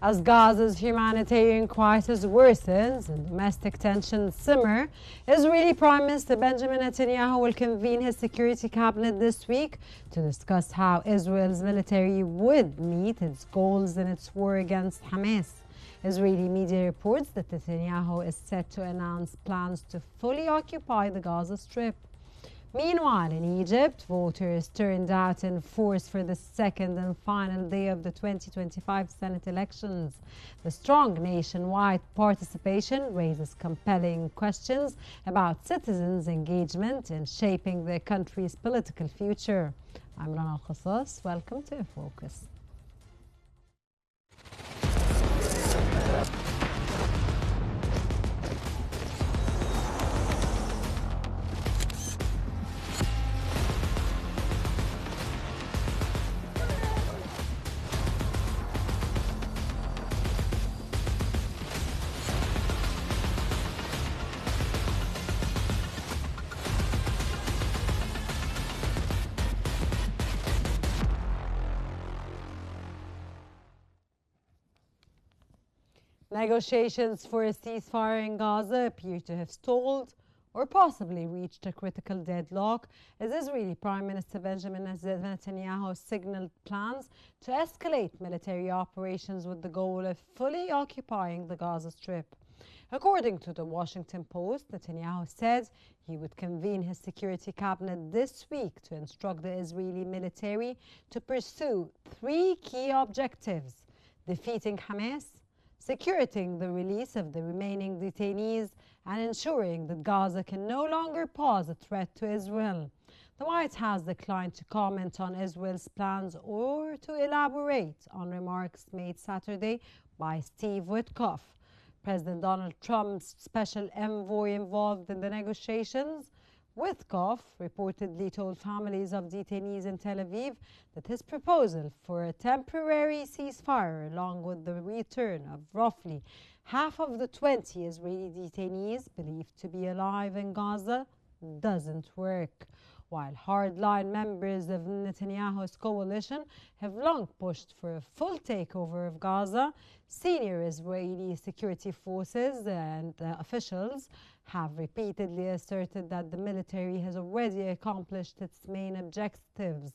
As Gaza's humanitarian crisis worsens and domestic tensions simmer, Israeli Prime Minister Benjamin Netanyahu will convene his security cabinet this week to discuss how Israel's military would meet its goals in its war against Hamas. Israeli media reports that Netanyahu is set to announce plans to fully occupy the Gaza Strip. Meanwhile, in Egypt, voters turned out in force for the second and final day of the 2025 Senate elections. The strong nationwide participation raises compelling questions about citizens' engagement in shaping their country's political future. I'm Rana Al-Khassas. Welcome to In Focus. Negotiations for a ceasefire in Gaza appear to have stalled or possibly reached a critical deadlock as Israeli Prime Minister Benjamin Netanyahu signaled plans to escalate military operations with the goal of fully occupying the Gaza Strip. According to the Washington Post, Netanyahu said he would convene his security cabinet this week to instruct the Israeli military to pursue three key objectives: defeating Hamas, securing the release of the remaining detainees, and ensuring that Gaza can no longer pose a threat to Israel. The White House declined to comment on Israel's plans or to elaborate on remarks made Saturday by Steve Witkoff, President Donald Trump's special envoy involved in the negotiations. Witkoff reportedly told families of detainees in Tel Aviv that his proposal for a temporary ceasefire, along with the return of roughly half of the 20 Israeli detainees believed to be alive in Gaza, doesn't work. While hardline members of Netanyahu's coalition have long pushed for a full takeover of Gaza, senior Israeli security forces and officials have repeatedly asserted that the military has already accomplished its main objectives: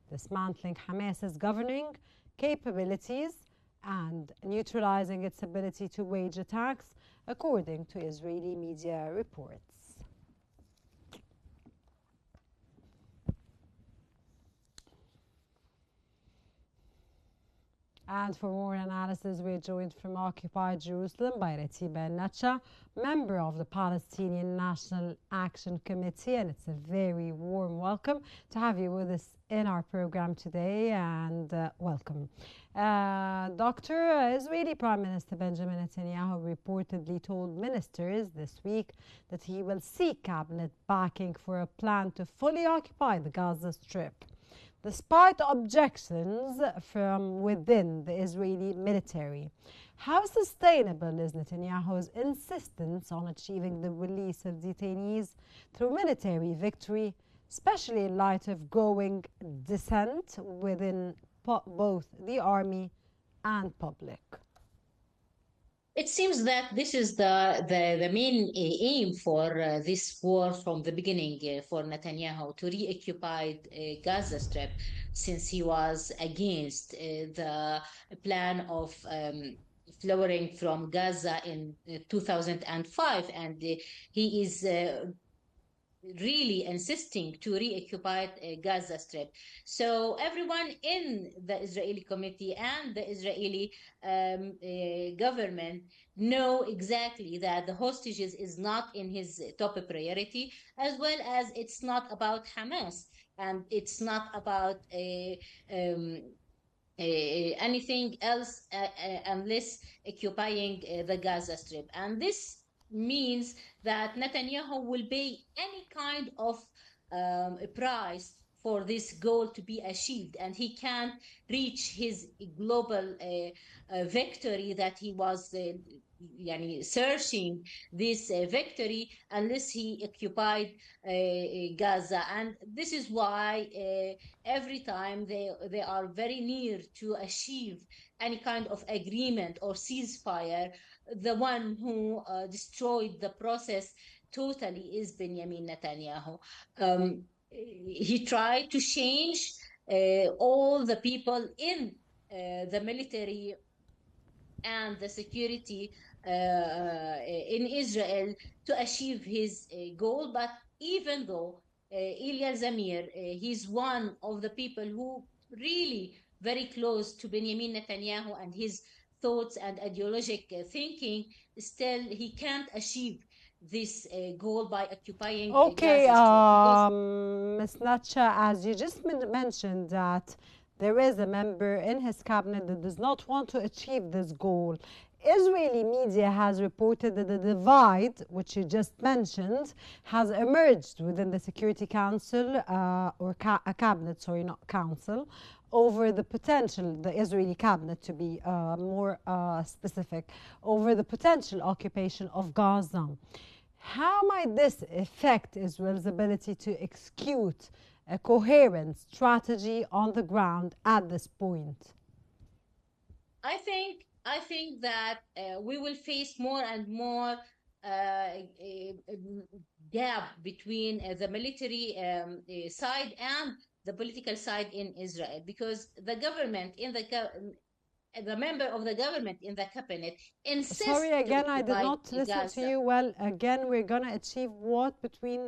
dismantling Hamas's governing capabilities and neutralizing its ability to wage attacks, according to Israeli media reports. And for more analysis, we're joined from Occupied Jerusalem by Ratiba Nacha, member of the Palestinian National Action Committee. And it's a very warm welcome to have you with us in our program today. And welcome. Israeli Prime Minister Benjamin Netanyahu reportedly told ministers this week that he will seek cabinet backing for a plan to fully occupy the Gaza Strip, despite objections from within the Israeli military. How sustainable is Netanyahu's insistence on achieving the release of detainees through military victory, especially in light of growing dissent within both the army and public? It seems that this is the main aim for this war from the beginning for Netanyahu to reoccupy Gaza Strip, since he was against the plan of flowering from Gaza in 2005, and he is really insisting to reoccupy Gaza Strip. So everyone in the Israeli committee and the Israeli government know exactly that the hostages is not in his top priority, as well as it's not about Hamas, and it's not about anything else unless occupying the Gaza Strip. And this means that Netanyahu will pay any kind of a price for this goal to be achieved, and he can't reach his global victory that he was searching this victory unless he occupied Gaza. And this is why every time they are very near to achieve any kind of agreement or ceasefire, the one who destroyed the process totally is Benjamin Netanyahu. He tried to change all the people in the military and the security in Israel to achieve his goal. But even though Ilya Zamir, he's one of the people who really very close to Benjamin Netanyahu and his thoughts and ideological thinking, still he can't achieve this goal by occupying Okay, Gaza Strip because Ms. Natcha, as you just mentioned that there is a member in his cabinet that does not want to achieve this goal. Israeli media has reported that the divide, which you just mentioned, has emerged within the Security Council, or a cabinet, sorry, not council, over the potential, the Israeli cabinet to be more specific, over the potential occupation of Gaza. How might this affect Israel's ability to execute a coherent strategy on the ground at this point? I think that we will face more and more gap between the military side and the political side in Israel, because the government in the member of the government in the cabinet Sorry, insists to again, I did occupy not listen to Gaza. you well. Again, we're going to achieve what between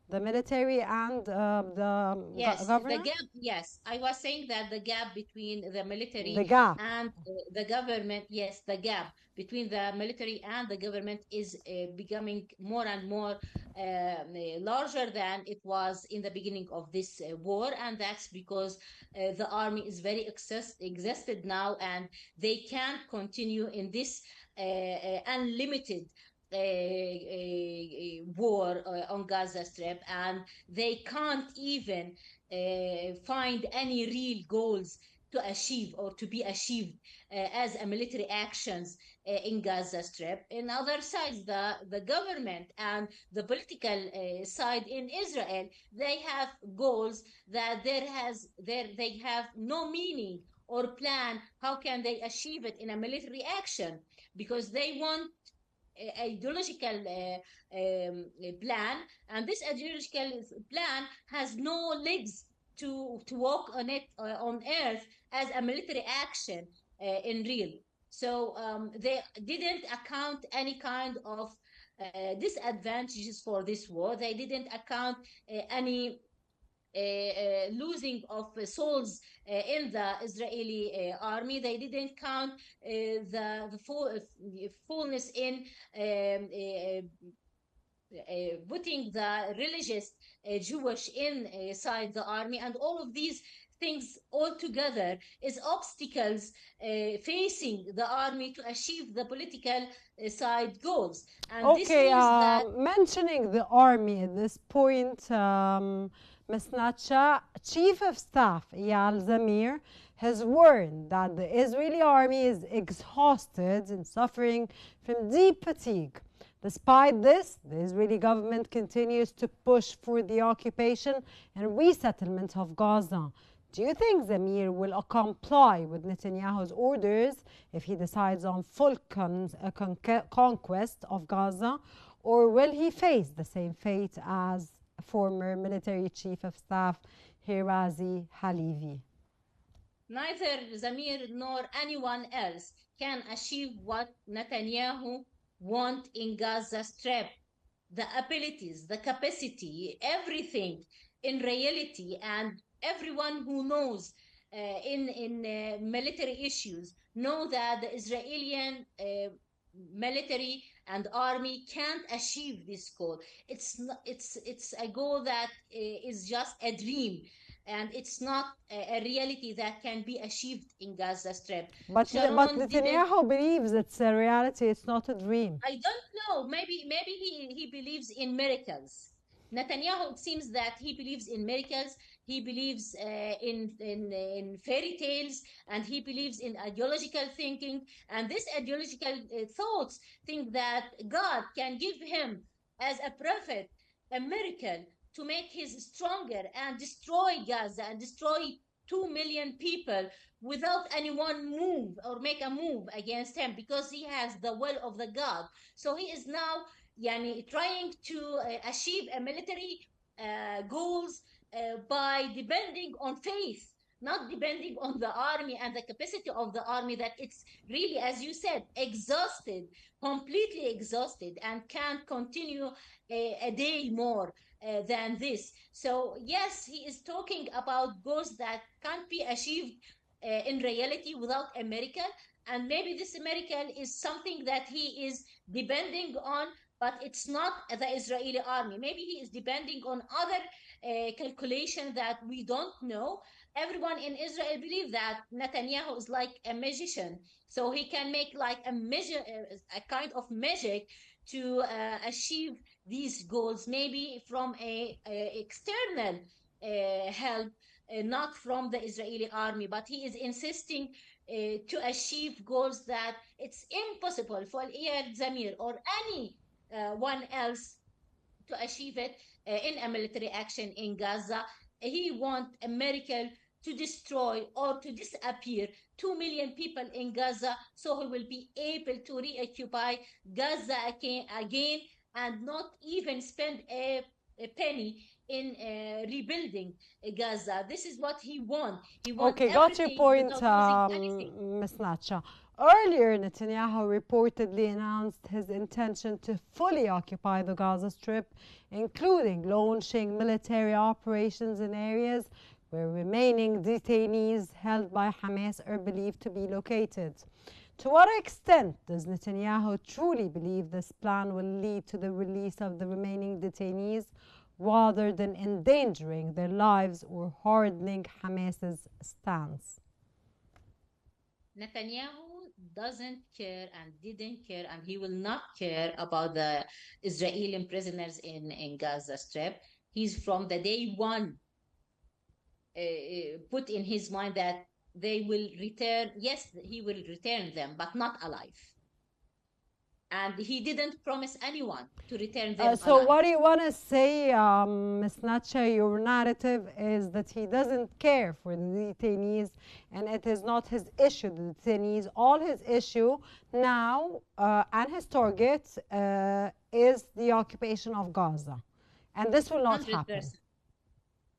the military and the Yes, the governor? gap. Yes, I was saying that the gap between the The military gap. and the government, yes, the gap between the military and the government is becoming more and more larger than it was in the beginning of this war. And that's because the army is very exhausted now, and they can't continue in this unlimited war on Gaza Strip, and they can't even find any real goals to achieve or to be achieved as a military actions in Gaza Strip. In other sides, the government and the political side in Israel, they have goals that they have no meaning or plan. How can they achieve it in a military action? Because they want ideological plan, and this ideological plan has no legs to walk on it on earth as a military action in real. So they didn't account any kind of disadvantages for this war. They didn't account any losing of souls in the Israeli army. They didn't count the fullness in putting the religious Jewish inside the army, and all of these things all together is obstacles facing the army to achieve the political side goals. And this Okay, means that mentioning the army at this point, Ms. Natcha, Chief of Staff Eyal Zamir has warned that the Israeli army is exhausted and suffering from deep fatigue. Despite this, the Israeli government continues to push for the occupation and resettlement of Gaza. Do you think Zamir will comply with Netanyahu's orders if he decides on full conquest of Gaza, or will he face the same fate as former military chief of staff Hirazi Halevi? neither Zamir nor anyone else can achieve what Netanyahu want in Gaza Strip. The abilities, the capacity, everything in reality, and everyone who knows in military issues know that the Israeli military and army can't achieve this goal. It's a goal that is just a dream, and it's not a reality that can be achieved in Gaza Strip. But Sharon didn't. Netanyahu believes it's a reality, it's not a dream. I don't know. Maybe he believes in miracles. Netanyahu, it seems that he believes in miracles, he believes in fairy tales, and he believes in ideological thinking. And this ideological thoughts think that God can give him, as a prophet, a miracle to make his stronger and destroy Gaza and destroy 2 million people without anyone move or make a move against him, because he has the will of the God. So he is now trying to achieve a military goals by depending on faith, not depending on the army and the capacity of the army, that it's really, as you said, exhausted, completely exhausted, and can't continue a day more than this. So yes, he is talking about goals that can't be achieved in reality without a miracle. And maybe this miracle is something that he is depending on, but it's not the Israeli army. Maybe he is depending on other calculation that we don't know. Everyone in Israel believe that Netanyahu is like a magician, so he can make like a kind of magic to achieve these goals, maybe from a external help, not from the Israeli army. But he is insisting to achieve goals that it's impossible for Iyad Zamir or any one else to achieve it in a military action in Gaza. He wants a miracle to destroy or to disappear 2 million people in Gaza, so he will be able to reoccupy Gaza again and not even spend a penny in rebuilding Gaza. This is what he wants. He wants Okay, got your everything point, without losing anything. Ms. Nacha. Earlier, Netanyahu reportedly announced his intention to fully occupy the Gaza Strip, including launching military operations in areas where remaining detainees held by Hamas are believed to be located. To what extent does Netanyahu truly believe this plan will lead to the release of the remaining detainees, rather than endangering their lives or hardening Hamas's stance? Netanyahu doesn't care and didn't care, and he will not care about the Israeli prisoners in Gaza Strip. He's from the day one put in his mind that they will return. Yes, he will return them, but not alive. And he didn't promise anyone to return them So alive. what do you want to say, Ms. Nacha? Your narrative is that he doesn't care for the detainees, and it is not his issue, the detainees. All his issue now and his target is the occupation of Gaza. And this will not 100%. happen.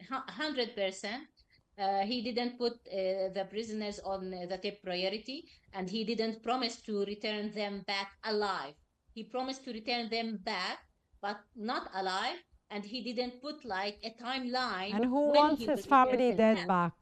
100%. He didn't put the prisoners on the top priority, and he didn't promise to return them back alive. He promised to return them back, but not alive, and he didn't put like a timeline. And who when wants he his will return family them dead back?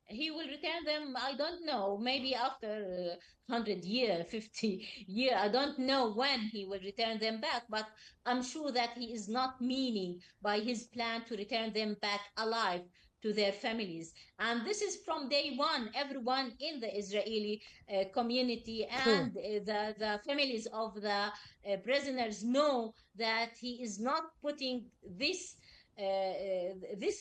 He will return them, I don't know, maybe after 100 year, 50 year. I don't know when he will return them back, but I'm sure that he is not meaning by his plan to return them back alive to their families. And this is from day one. Everyone in the Israeli community True. and the families of the prisoners know that he is not putting this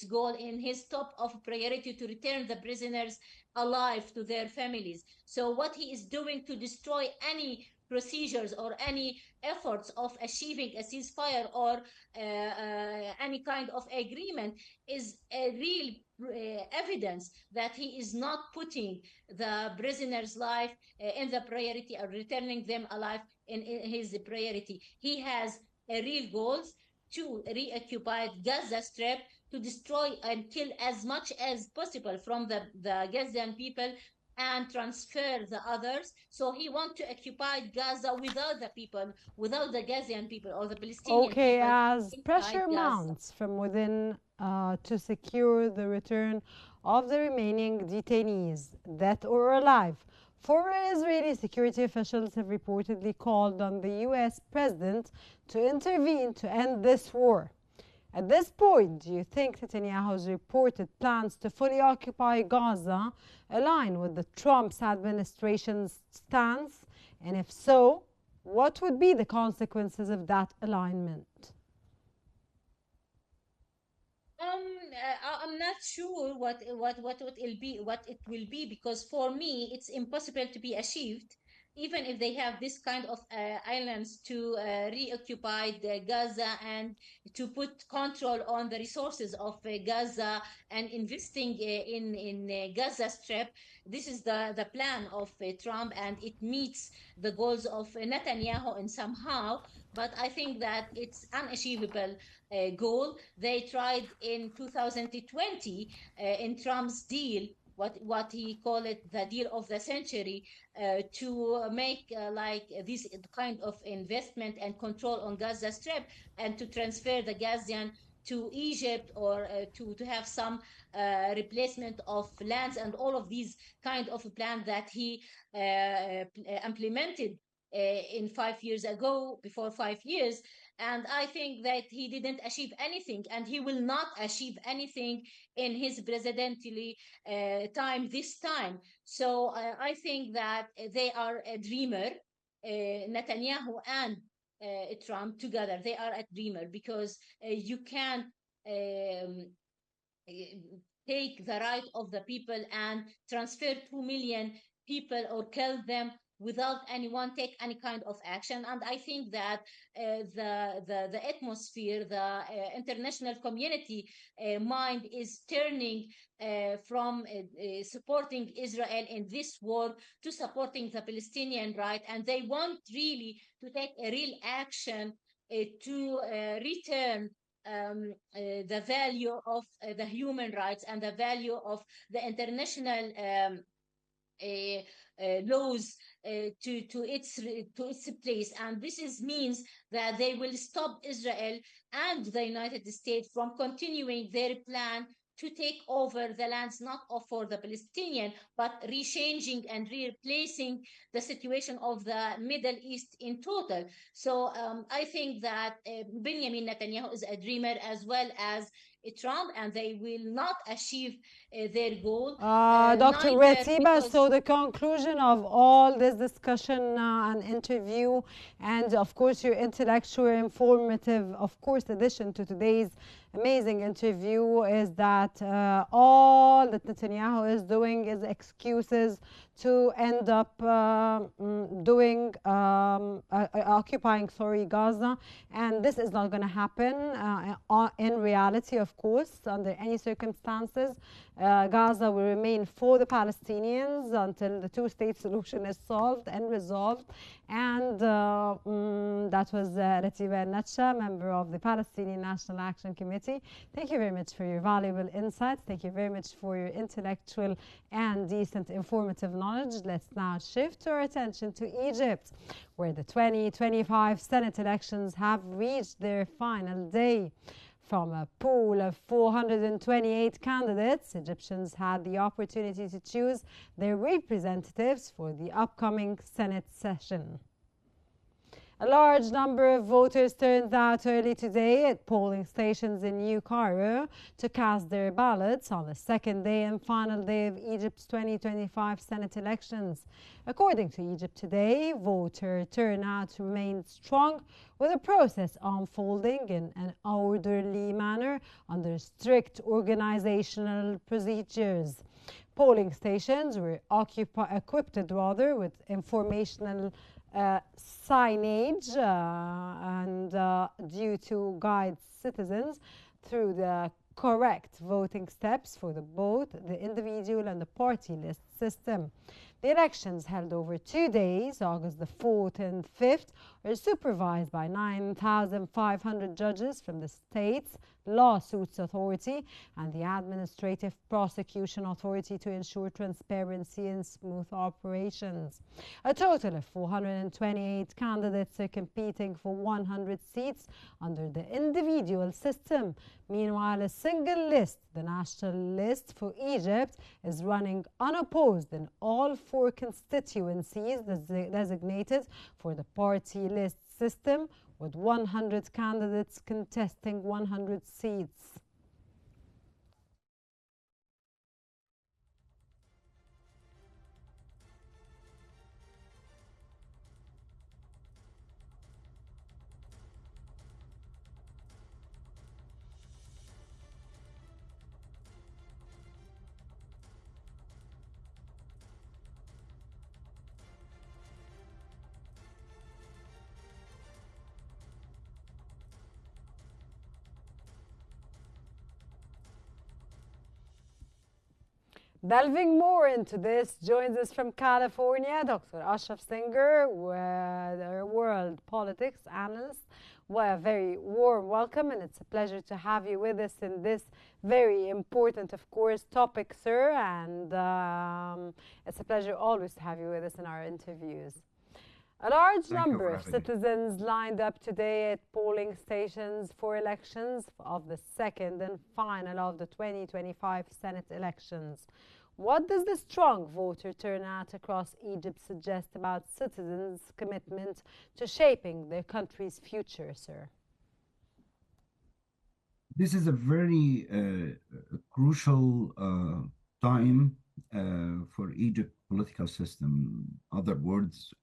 goal in his top of priority to return the prisoners alive to their families. So what he is doing to destroy any procedures or any efforts of achieving a ceasefire or any kind of agreement is a real evidence that he is not putting the prisoners' life in the priority or returning them alive in his priority. He has real goals to reoccupy Gaza Strip, to destroy and kill as much as possible from the Gazan people and transfer the others. So he wants to occupy Gaza without the people, without the Gazan people or the Palestinian Okay, people as inside pressure Gaza. mounts from within to secure the return of the remaining detainees, dead or alive, former Israeli security officials have reportedly called on the US president to intervene to end this war. At this point, do you think Netanyahu's reported plans to fully occupy Gaza align with the Trump's administration's stance? And if so, what would be the consequences of that alignment? I'm not sure what it will be because for me it's impossible to be achieved even if they have this kind of islands to reoccupy the Gaza and to put control on the resources of Gaza and investing in Gaza Strip. This is the plan of Trump and it meets the goals of Netanyahu in somehow, but I think that it's unachievable goal. They tried in 2020 in Trump's deal, what he called it the deal of the century, to make like this kind of investment and control on Gaza Strip and to transfer the Gazian to Egypt or to have some replacement of lands and all of these kind of plan that he implemented in 5 years ago, before 5 years. And I think that he didn't achieve anything and he will not achieve anything in his presidential time this time. So I think that they are a dreamer, Netanyahu and Trump together. They are a dreamer because you can um, take the right of the people and transfer 2 million people or kill them without anyone take any kind of action. And I think that the atmosphere, the international community mind is turning from supporting Israel in this war to supporting the Palestinian right, and they want really to take a real action to return the value of the human rights and the value of the international laws to its place. And this is means that they will stop Israel and the United States from continuing their plan to take over the lands not for the Palestinian but rechanging and replacing the situation of the Middle East in total. So I think that Benjamin Netanyahu is a dreamer as well as Trump, and they will not achieve their goal. Dr. Neither Retiba, because so the conclusion of all this discussion and interview, and of course your intellectual, informative, of course, addition to today's amazing interview is that all that Netanyahu is doing is excuses to end up occupying, Gaza, and this is not going to happen in reality, of course, under any circumstances. Gaza will remain for the Palestinians until the two-state solution is solved and resolved. And that was Ratiba Natsha, member of the Palestinian National Action Committee. Thank you very much for your valuable insights. Thank you very much for your intellectual and decent informative knowledge. Let's now shift our attention to Egypt, where the 2025 Senate elections have reached their final day. From a pool of 428 candidates, Egyptians had the opportunity to choose their representatives for the upcoming Senate session. A large number of voters turned out early today at polling stations in New Cairo to cast their ballots on the second day and final day of Egypt's 2025 Senate elections. According to Egypt Today, voter turnout remained strong, with the process unfolding in an orderly manner under strict organizational procedures. Polling stations were equipped with informational signage and due to guide citizens through the correct voting steps for both the individual and the party list system. The elections, held over 2 days, August the 4th and 5th, are supervised by 9,500 judges from the state's Lawsuits Authority and the Administrative Prosecution Authority to ensure transparency and smooth operations. A total of 428 candidates are competing for 100 seats under the individual system. Meanwhile, a single list, the national list for Egypt, is running unopposed in all 4 constituencies designated for the party list system, with 100 candidates contesting 100 seats. Delving more into this, joins us from California, Dr. Ashraf Singer, world politics analyst. Well, a very warm welcome, and it's a pleasure to have you with us in this very important, of course, topic, sir. And it's a pleasure always to have you with us in our interviews. A large number of citizens lined up today at polling stations for elections of the second and final of the 2025 Senate elections. What does the strong voter turnout across Egypt suggest about citizens' commitment to shaping their country's future, sir? This is a very crucial time for Egypt political system. In other words,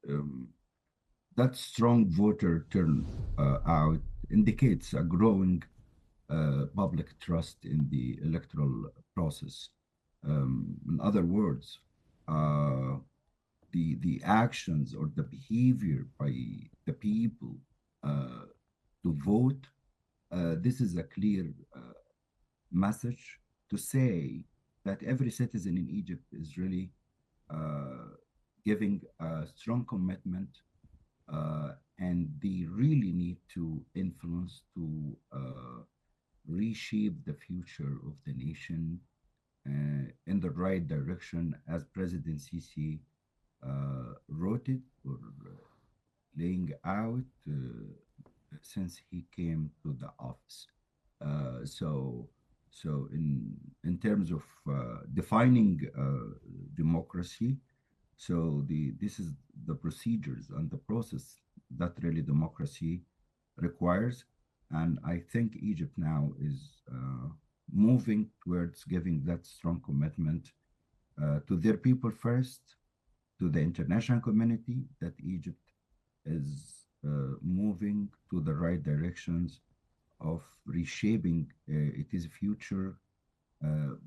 that strong voter turnout indicates a growing public trust in the electoral process. In other words, the actions or the behavior by the people to vote, this is a clear message to say that every citizen in Egypt is really giving a strong commitment, and they really need to influence to reshape the future of the nation in the right direction, as President Sisi wrote it or laying out since he came to the office. So in terms of defining democracy, so this is the procedures and the process that really democracy requires. And I think Egypt now is moving towards giving that strong commitment to their people first, to the international community, that Egypt is moving to the right directions of reshaping its future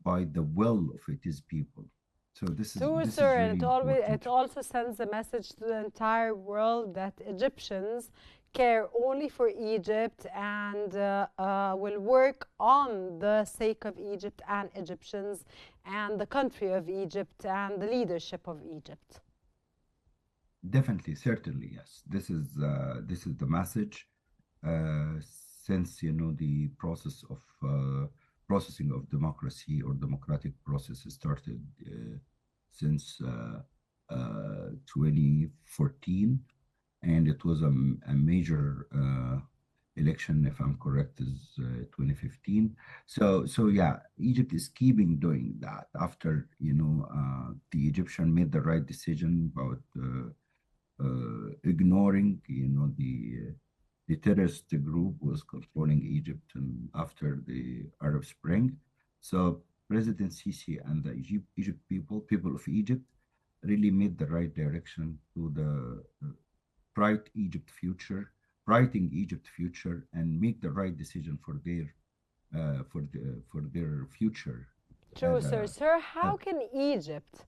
by the will of its people. So this is True, this sir, is really and it also sends a message to the entire world that Egyptians care only for Egypt and will work on the sake of Egypt and Egyptians and the country of Egypt and the leadership of Egypt. Definitely, certainly, yes. This is the message. Since the process of processing of democracy or democratic process started since 2014, and it was a major election, if I'm correct, is 2015. So yeah, Egypt is keeping doing that after the Egyptian made the right decision about ignoring the terrorist group was controlling Egypt and after the Arab Spring. So President Sisi and the people of Egypt, really made the right direction to the writing Egypt future, and make the right decision for their future. True, sir. Sir, how can Egypt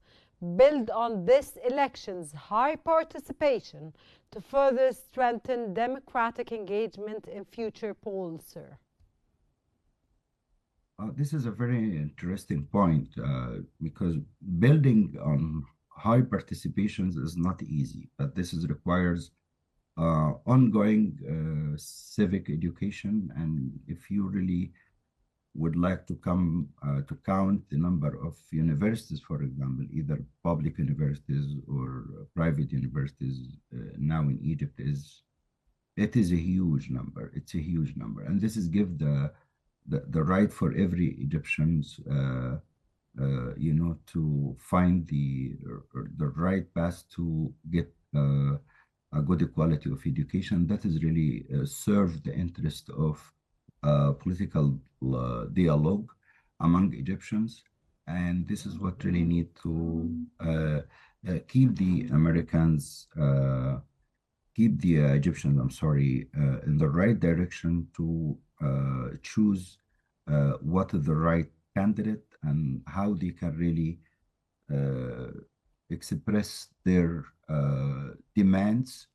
build on this election's high participation to further strengthen democratic engagement in future polls, sir? This is a very interesting point because building on high participations is not easy, but this requires ongoing civic education. And if you really would like to come to count the number of universities, for example, either public universities or private universities now in Egypt, it is a huge number. It's a huge number, and this is give the right for every Egyptians, to find the right path to get a good quality of education that is really serve the interest of political dialogue among Egyptians. And this is what really need to keep the Egyptians, in the right direction to choose what is the right candidate and how they can really express their demands,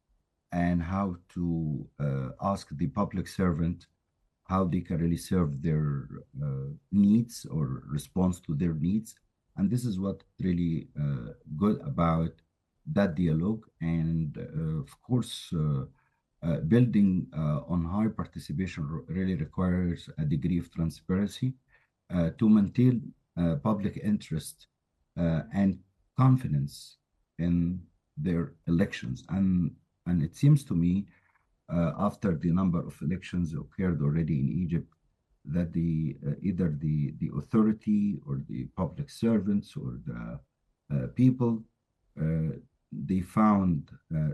and how to ask the public servant how they can really serve their needs or respond to their needs, And this is what really good about that dialogue. And of course, building on high participation really requires a degree of transparency to maintain public interest and confidence in their elections. And it seems to me, after the number of elections occurred already in Egypt, that either the authority or the public servants or the people, they found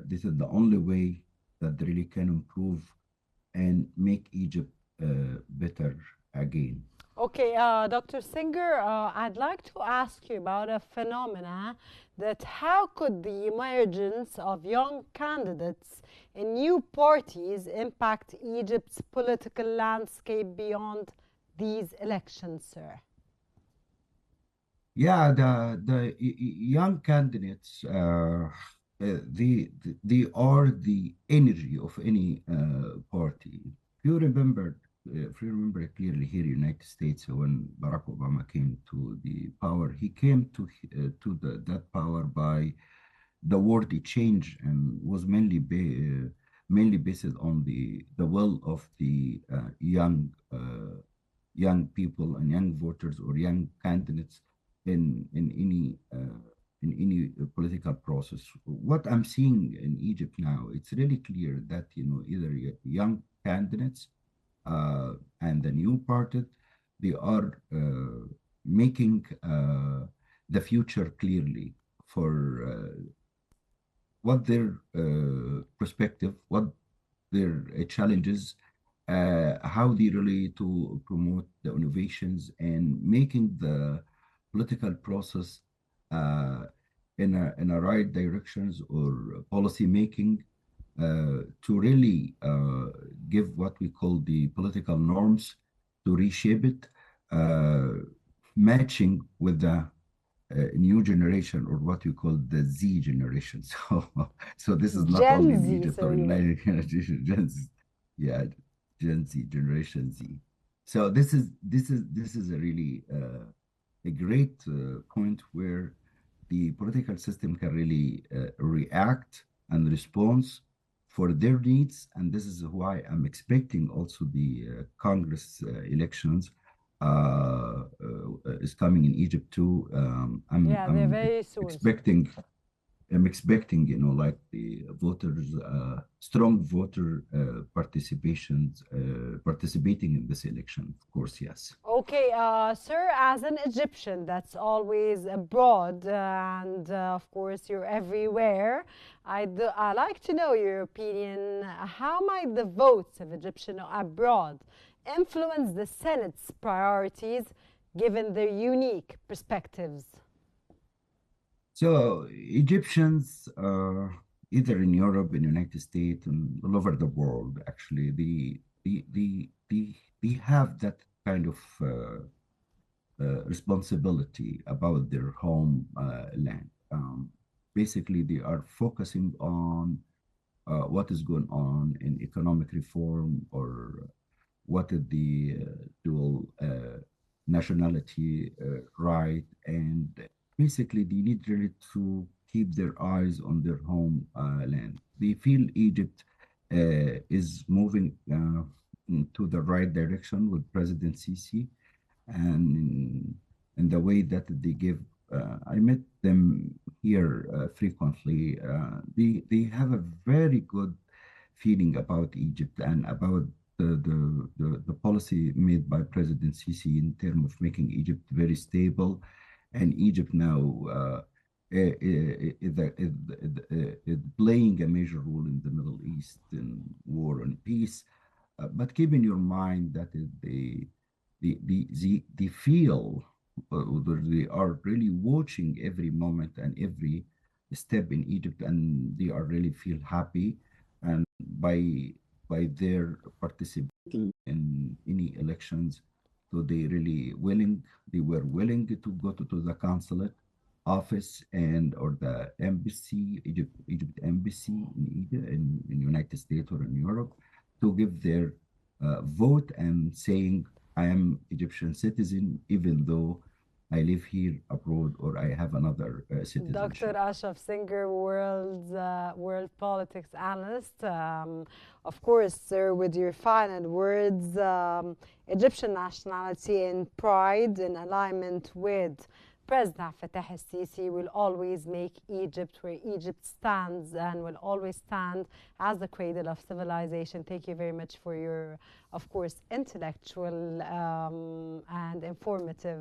this is the only way that they really can improve and make Egypt better again. Okay, Dr. Singer, I'd like to ask you about a phenomena that how could the emergence of young candidates in new parties impact Egypt's political landscape beyond these elections, sir? Yeah, the young candidates, they are the energy of any party. If you remember clearly here in the United States, when Barack Obama came to the power, he came to that power by the word change, and was mainly based on the will of the young people and young voters or young candidates in any political process. What I'm seeing in Egypt now, it's really clear that either young candidates and the new party, they are making the future clearly for what their perspective, what their challenges, how they really to promote the innovations and making the political process in a right directions or policy making to really give what we call the political norms to reshape it, matching with the new generation or what we call the Z generation. So this is not Gen only in Z, Egypt so or in you mean. United Gen Z, yeah, Gen Z, Generation Z. So this is a really a great point where the political system can really react and respond for their needs, and this is why I'm expecting also the Congress elections is coming in Egypt too. Yeah, they're very soon, sir. I'm expecting, like the voters, strong voter participating in this election. Of course, yes. Okay, sir, as an Egyptian that's always abroad and of course you're everywhere, I like to know your opinion. How might the votes of Egyptian abroad influence the Senate's priorities given their unique perspectives? So Egyptians, either in Europe, in the United States, and all over the world, actually, they have that kind of responsibility about their home land. Basically, they are focusing on what is going on in economic reform, or what is the dual nationality right, and basically they need really to keep their eyes on their home land. They feel Egypt is moving to the right direction with President Sisi, and in the way that they give. I met them here frequently. They have a very good feeling about Egypt and about the policy made by President Sisi in terms of making Egypt very stable, and Egypt now is playing a major role in the Middle East in war and peace. But keep in your mind that they feel, they are really watching every moment and every step in Egypt, and they are really feel happy, and by their participating in any elections, so they were willing to go to the consulate office and or the embassy, Egypt embassy in United States or in Europe, to give their vote and saying, I am Egyptian citizen, even though I live here abroad or I have another citizenship. Dr. Ashraf Singer, world politics analyst. Of course, sir, with your final words, Egyptian nationality and pride in alignment with President Fattah al-Sisi will always make Egypt where Egypt stands and will always stand as the cradle of civilization. Thank you very much for your, of course, intellectual and informative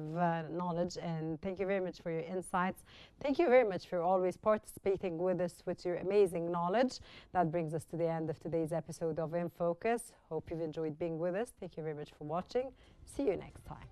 knowledge, and thank you very much for your insights. Thank you very much for always participating with us with your amazing knowledge. That brings us to the end of today's episode of In Focus. Hope you've enjoyed being with us. Thank you very much for watching. See you next time.